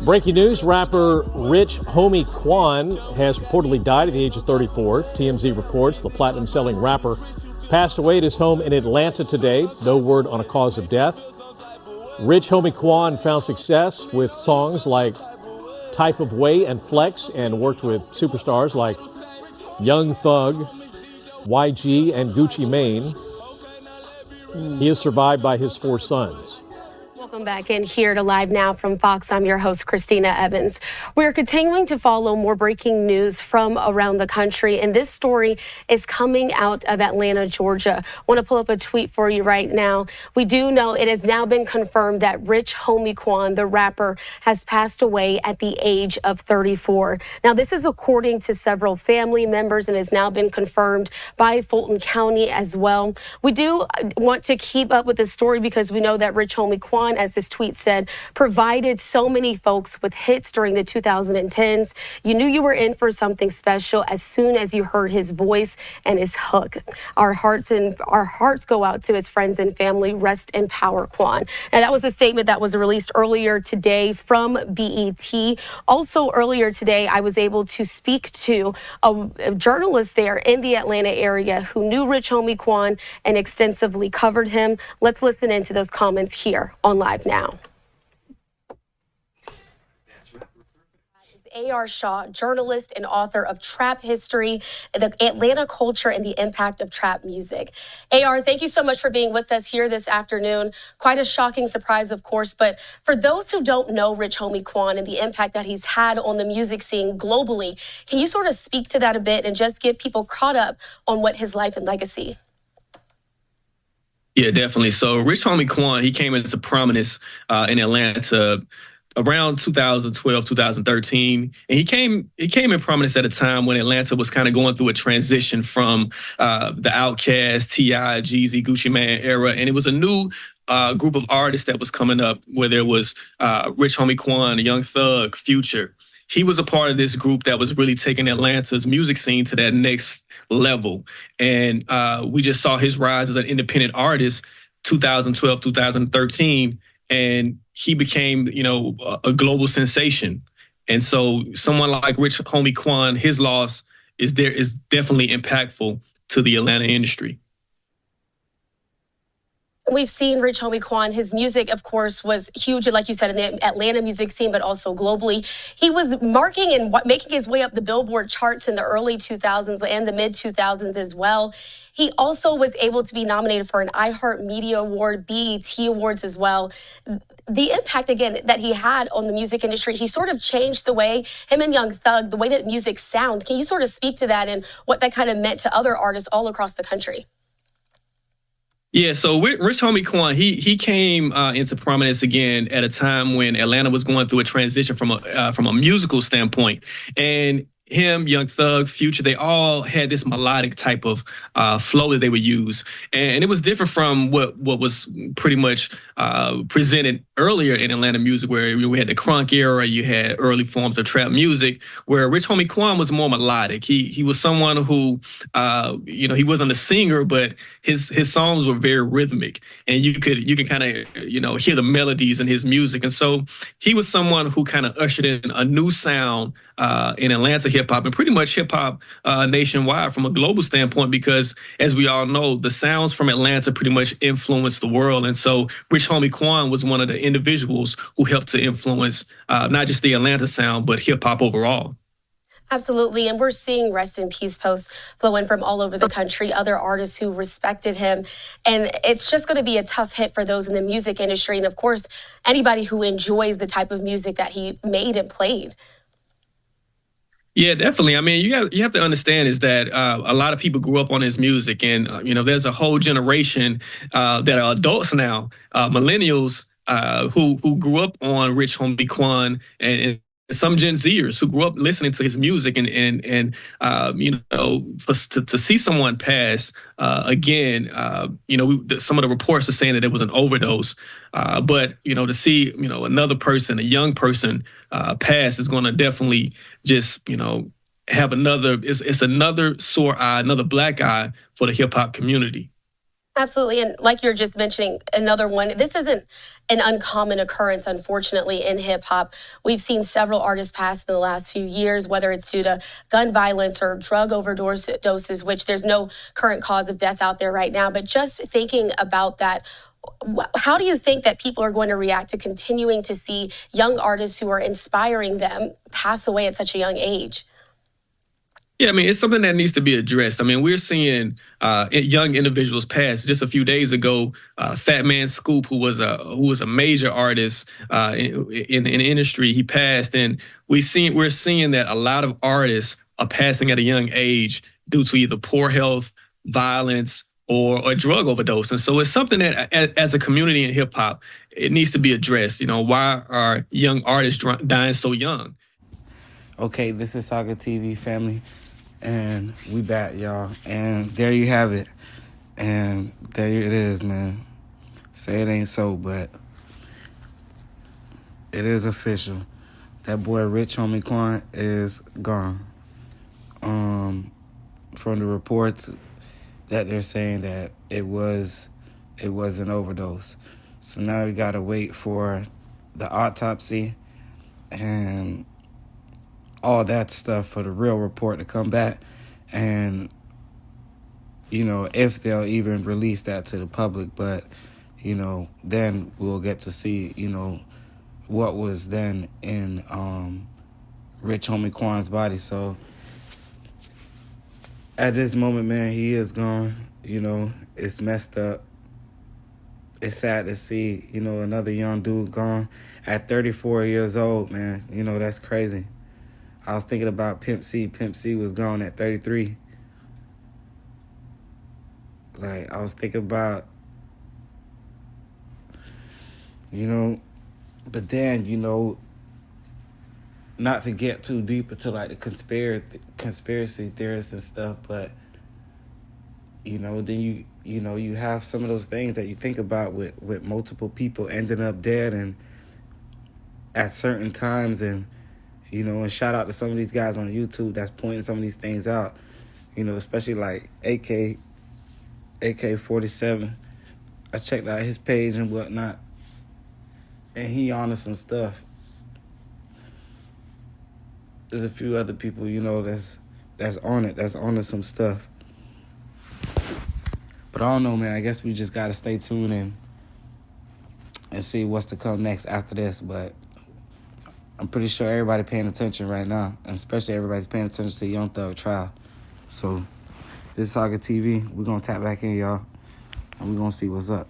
Breaking news, rapper Rich Homie Quan has reportedly died at the age of 34. TMZ reports the platinum-selling rapper passed away at his home in Atlanta today. No word on a cause of death. Rich Homie Quan found success with songs like Type of Way and Flex and worked with superstars like Young Thug, YG, and Gucci Mane. He is survived by his 4 sons. Welcome back in here to Live Now from Fox. I'm your host, Christina Evans. We're continuing to follow more breaking news from around the country, and this story is coming out of Atlanta, Georgia. I want to pull up a tweet for you right now. We do know it has now been confirmed that Rich Homie Quan, the rapper, has passed away at the age of 34. Now, this is according to several family members and has now been confirmed by Fulton County as well. We do want to keep up with this story because we know that Rich Homie Quan, as this tweet said, provided so many folks with hits during the 2010s. You knew you were in for something special as soon as you heard his voice and his hook. Our hearts go out to his friends and family. Rest in power, Quan. Now, that was a statement that was released earlier today from BET. Also earlier today, I was able to speak to a journalist there in the Atlanta area who knew Rich Homie Quan and extensively covered him. Let's listen into those comments here on Live Now. A.R. Shaw, journalist and author of Trap History, the Atlanta culture, and the impact of trap music. A.R., thank you so much for being with us here this afternoon. Quite a shocking surprise, of course, but for those who don't know Rich Homie Quan and the impact that he's had on the music scene globally, can you sort of speak to that a bit and just get people caught up on what his life and legacy? Yeah, definitely. So Rich Homie Quan, he came into prominence in Atlanta around 2012, 2013. And he came in prominence at a time when Atlanta was kind of going through a transition from the Outkast, T.I., Jeezy, Gucci Mane era. And it was a new group of artists that was coming up where there was Rich Homie Quan, Young Thug, Future. He was a part of this group that was really taking Atlanta's music scene to that next level. And we just saw his rise as an independent artist, 2012, 2013. And he became, a global sensation. And so someone like Rich Homie Quan, his loss is definitely impactful to the Atlanta industry. We've seen Rich Homie Quan. His music, of course, was huge, like you said, in the Atlanta music scene, but also globally. He was marking and making his way up the Billboard charts in the early 2000s and the mid 2000s as well. He also was able to be nominated for an iHeartMedia Award, BET Awards as well. The impact, again, that he had on the music industry, he sort of changed the way, him and Young Thug, the way that music sounds. Can you sort of speak to that and what that kind of meant to other artists all across the country? Yeah, so Rich Homie Quan, he came into prominence again at a time when Atlanta was going through a transition from a musical standpoint. And him, Young Thug, Future, they all had this melodic type of flow that they would use. And it was different from what was pretty much presented earlier in Atlanta music, where we had the crunk era, you had early forms of trap music, where Rich Homie Quan was more melodic. He was someone who, he wasn't a singer, but his songs were very rhythmic. And you can kind of, hear the melodies in his music. And so he was someone who kind of ushered in a new sound in Atlanta hip hop and pretty much hip hop nationwide from a global standpoint, because as we all know, the sounds from Atlanta pretty much influenced the world. And so Rich Homie Quan was one of the individuals who helped to influence not just the Atlanta sound, but hip hop overall. Absolutely. And we're seeing rest in peace posts flow in from all over the country, other artists who respected him. And it's just going to be a tough hit for those in the music industry. And of course, anybody who enjoys the type of music that he made and played. Yeah, definitely. I mean, you have to understand is that a lot of people grew up on his music, and there's a whole generation that are adults now, millennials who grew up on Rich Homie Quan, and some Gen Zers who grew up listening to his music, and to see someone pass again, some of the reports are saying that it was an overdose, but to see another person, a young person, pass is going to definitely just have another. It's another sore eye, another black eye for the hip hop community. Absolutely. And like you're just mentioning, another one, this isn't an uncommon occurrence, unfortunately, in hip hop. We've seen several artists pass in the last few years, whether it's due to gun violence or drug overdoses, which there's no current cause of death out there right now. But just thinking about that, how do you think that people are going to react to continuing to see young artists who are inspiring them pass away at such a young age? Yeah, I mean, it's something that needs to be addressed. I mean, we're seeing young individuals pass. Just a few days ago, Fat Man Scoop, who was a major artist in the industry, he passed, and we're seeing that a lot of artists are passing at a young age due to either poor health, violence, or a drug overdose. And so it's something that, as a community in hip hop, it needs to be addressed. You know, why are young artists dying so young? Okay, this is Saga TV family, and we back, y'all. And there you have it. And there it is, man. Say it ain't so, but it is official. That boy Rich Homie Quan is gone. From the reports that they're saying that it was an overdose. So now we gotta wait for the autopsy and all that stuff for the real report to come back, and if they'll even release that to the public. But then we'll get to see what was then in Rich Homie Quan's body. So at this moment, man, he is gone. It's messed up. It's sad to see another young dude gone at 34 years old, man. That's crazy. I was thinking about Pimp C. Pimp C was gone at 33. Like, I was thinking about, but then, not to get too deep into like the conspiracy theorists and stuff, but, then you have some of those things that you think about with multiple people ending up dead and at certain times, and and shout out to some of these guys on YouTube that's pointing some of these things out, especially like AK-47. I checked out his page and whatnot, and he onto some stuff. There's a few other people, that's on it, that's onto some stuff. But I don't know, man. I guess we just got to stay tuned and see what's to come next after this. But I'm pretty sure everybody paying attention right now, and especially everybody's paying attention to the Young Thug trial. So this is Saga TV. We're going to tap back in, y'all, and we're going to see what's up.